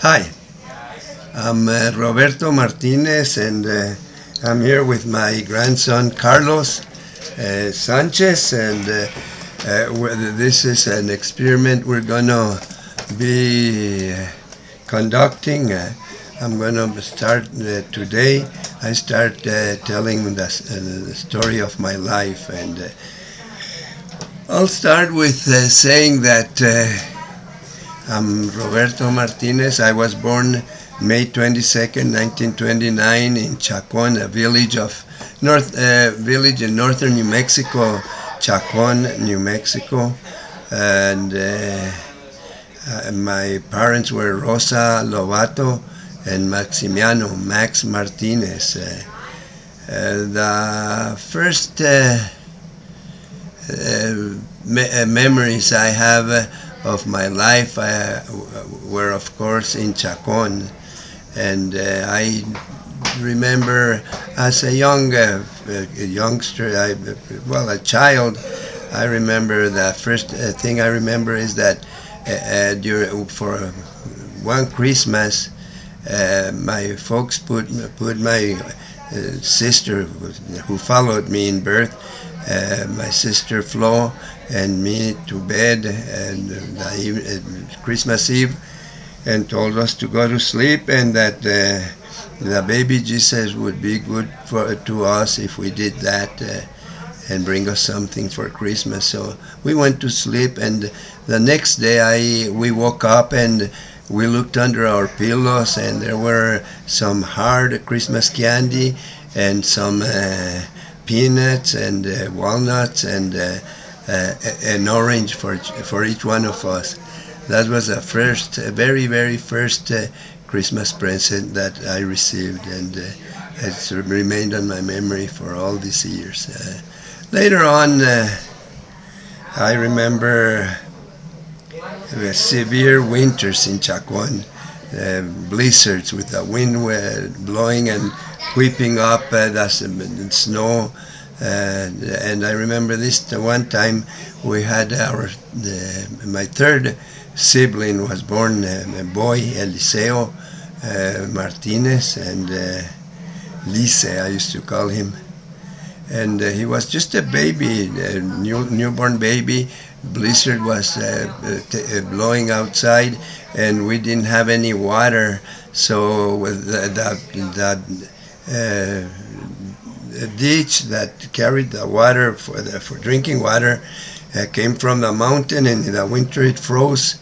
Hi, I'm Roberto Martinez, and I'm here with my grandson Carlos Sanchez, and this is an experiment we're going to be conducting. I'm going to start today. I start telling the story of my life, and I'll start with saying that I'm Roberto Martinez. I was born May 22nd, 1929 in Chacon, a village in northern New Mexico, Chacon, New Mexico. And my parents were Rosa Lobato and Maximiano, Max Martinez. The first memories I have of my life were, of course, in Chacon, and I remember as a youngster, a child. I remember the first thing I remember is that for one Christmas, my folks put my sister, who followed me in birth, my sister Flo, and me to bed and Christmas Eve, and told us to go to sleep, and that the baby Jesus would be good to us if we did that, and bring us something for Christmas. So we went to sleep, and the next day we woke up and we looked under our pillows, and there were some hard Christmas candy and some peanuts and walnuts and an orange for each one of us. That was the very first Christmas present that I received, and it's remained on my memory for all these years. Later on, I remember severe winters in Chacon, blizzards with the wind blowing and whipping up the snow. And I remember this one time we had my third sibling was born, a boy, Eliseo Martinez, and Lice, I used to call him. And he was just a baby, a newborn baby. Blizzard was blowing outside, and we didn't have any water, so with the ditch that carried the water for drinking water came from the mountain, and in the winter it froze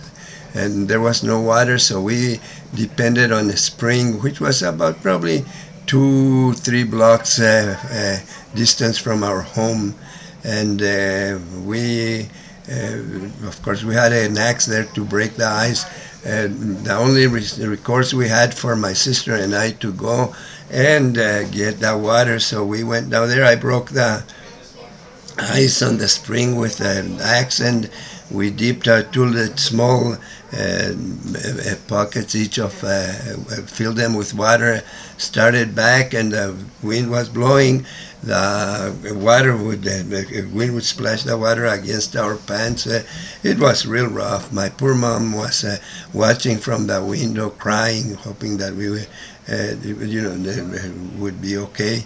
and there was no water, so we depended on a spring, which was about probably 2-3 blocks distance from our home. And of course we had an axe there to break the ice. The only recourse we had for my sister and I to go and get the water, so we went down there. I broke the ice on the spring with an axe, and we dipped our two small pockets each of filled them with water, started back, and the wind was blowing. The wind would splash the water against our pants. It was real rough. My poor mom was watching from the window, crying, hoping that we would be okay.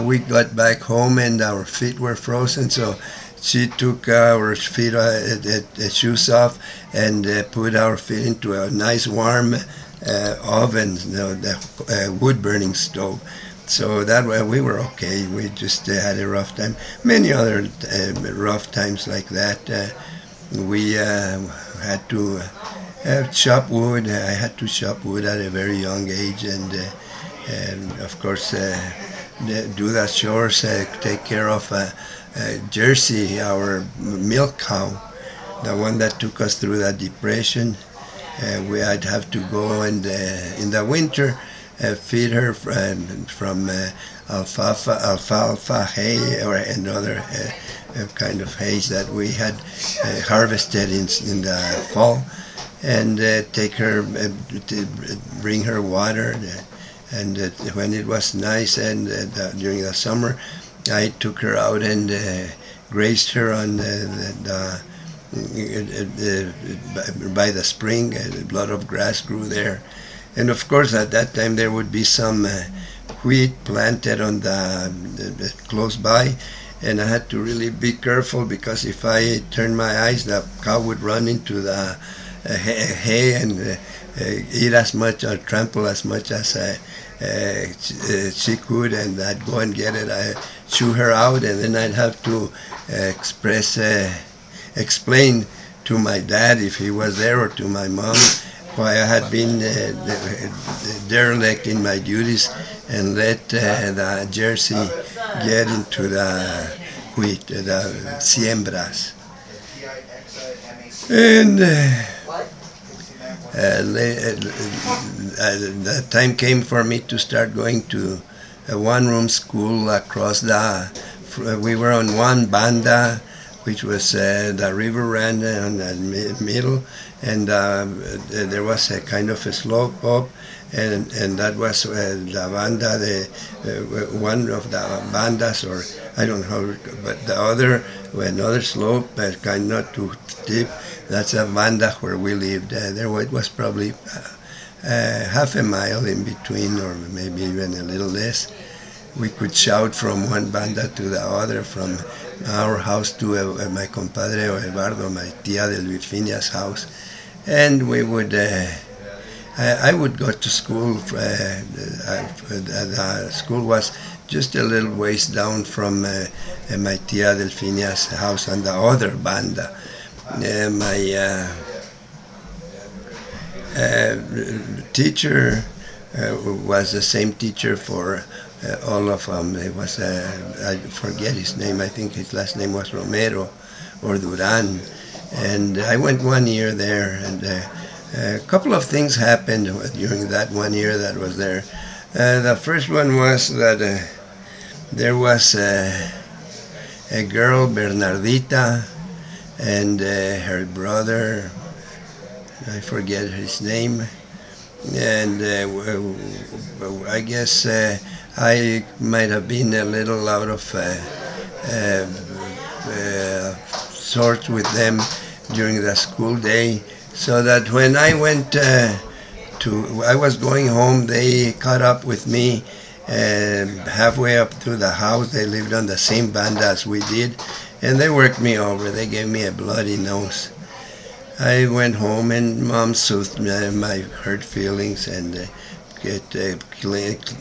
We got back home and our feet were frozen, so she took our shoes off and put our feet into a nice warm oven, the wood-burning stove. So that way we were okay. We just had a rough time. Many other rough times like that. We had to chop wood. I had to chop wood at a very young age, and of course do the chores, take care of Jersey, our milk cow, the one that took us through the depression. I'd have to go and in the winter feed her from alfalfa hay or another kind of hay that we had harvested in the fall, and take her to bring her water. And when it was nice, and during the summer, I took her out and grazed her on the by the spring. A lot of grass grew there, and of course at that time there would be some wheat planted on the close by, and I had to really be careful because if I turned my eyes, the cow would run into the hay and eat as much or trample as much as she could, and I'd go and get it. I chew her out, and then I'd have to explain to my dad if he was there or to my mom why I had been derelict in my duties and let the Jersey get into the wheat, the siembras. And the time came for me to start going to a one-room school across we were on one banda, which was the river ran on the middle, and there was a kind of a slope up, and that was the banda, one of the bandas, or I don't know, but the other, another slope, kind of not too steep. That's a banda where we lived. It was probably half a mile in between, or maybe even a little less. We could shout from one banda to the other, from our house to my compadre Eduardo, my tia de Virginia's house, and we would. I would go to school. The school was just a little ways down from my tia Delfinia's house on the other banda. My teacher was the same teacher for all of them. It was I forget his name. I think his last name was Romero or Duran, and I went 1 year there, and a couple of things happened during that 1 year that was there. The first one was that there was a girl, Bernardita, and her brother, I forget his name, and I guess I might have been a little out of sorts with them during the school day, so that when I went I was going home, they caught up with me halfway up to the house. They lived on the same banda as we did, and they worked me over. They gave me a bloody nose. I went home, and Mom soothed my hurt feelings and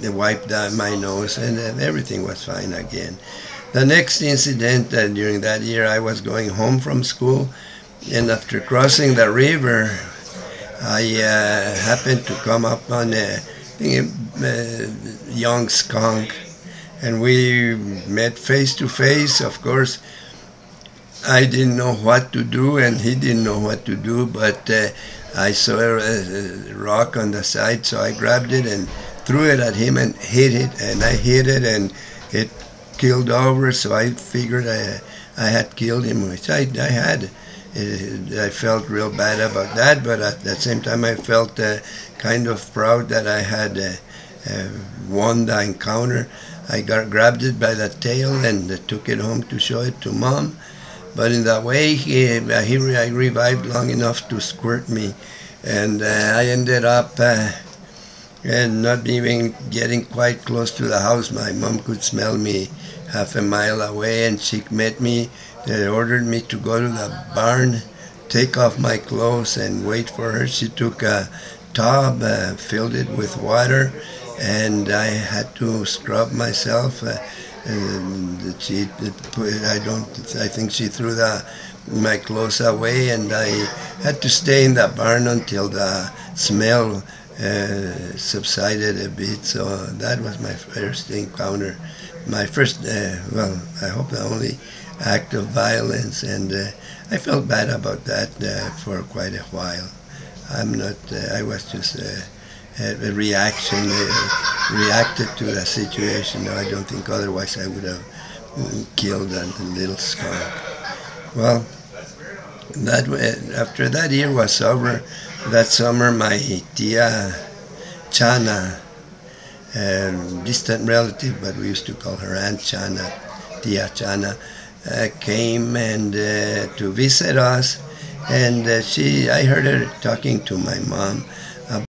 wiped down my nose, and everything was fine again. The next incident during that year, I was going home from school, and after crossing the river, I happened to come up on a young skunk, and we met face to face. Of course, I didn't know what to do, and he didn't know what to do, but I saw a rock on the side, so I grabbed it and threw it at him and hit it, and I hit it, and it killed over, so I figured I had killed him, which I had. I felt real bad about that, but at the same time I felt kind of proud that I had won the encounter. I grabbed it by the tail and took it home to show it to Mom. But in that way, he revived long enough to squirt me, and I ended up not even getting quite close to the house. My mom could smell me half a mile away, and she met me. They ordered me to go to the barn, take off my clothes, and wait for her. She took a tub, filled it with water, and I had to scrub myself. And I think she threw my clothes away, and I had to stay in the barn until the smell subsided a bit. So that was my first encounter, my first, I hope the only act of violence, and I felt bad about that for quite a while. I was just a reaction, reacted to the situation. I don't think otherwise I would have killed a little skunk. Well, after that year was over, that summer my tia Chana, distant relative, but we used to call her Aunt Chana, Tia Chana, came and to visit us, and I heard her talking to my mom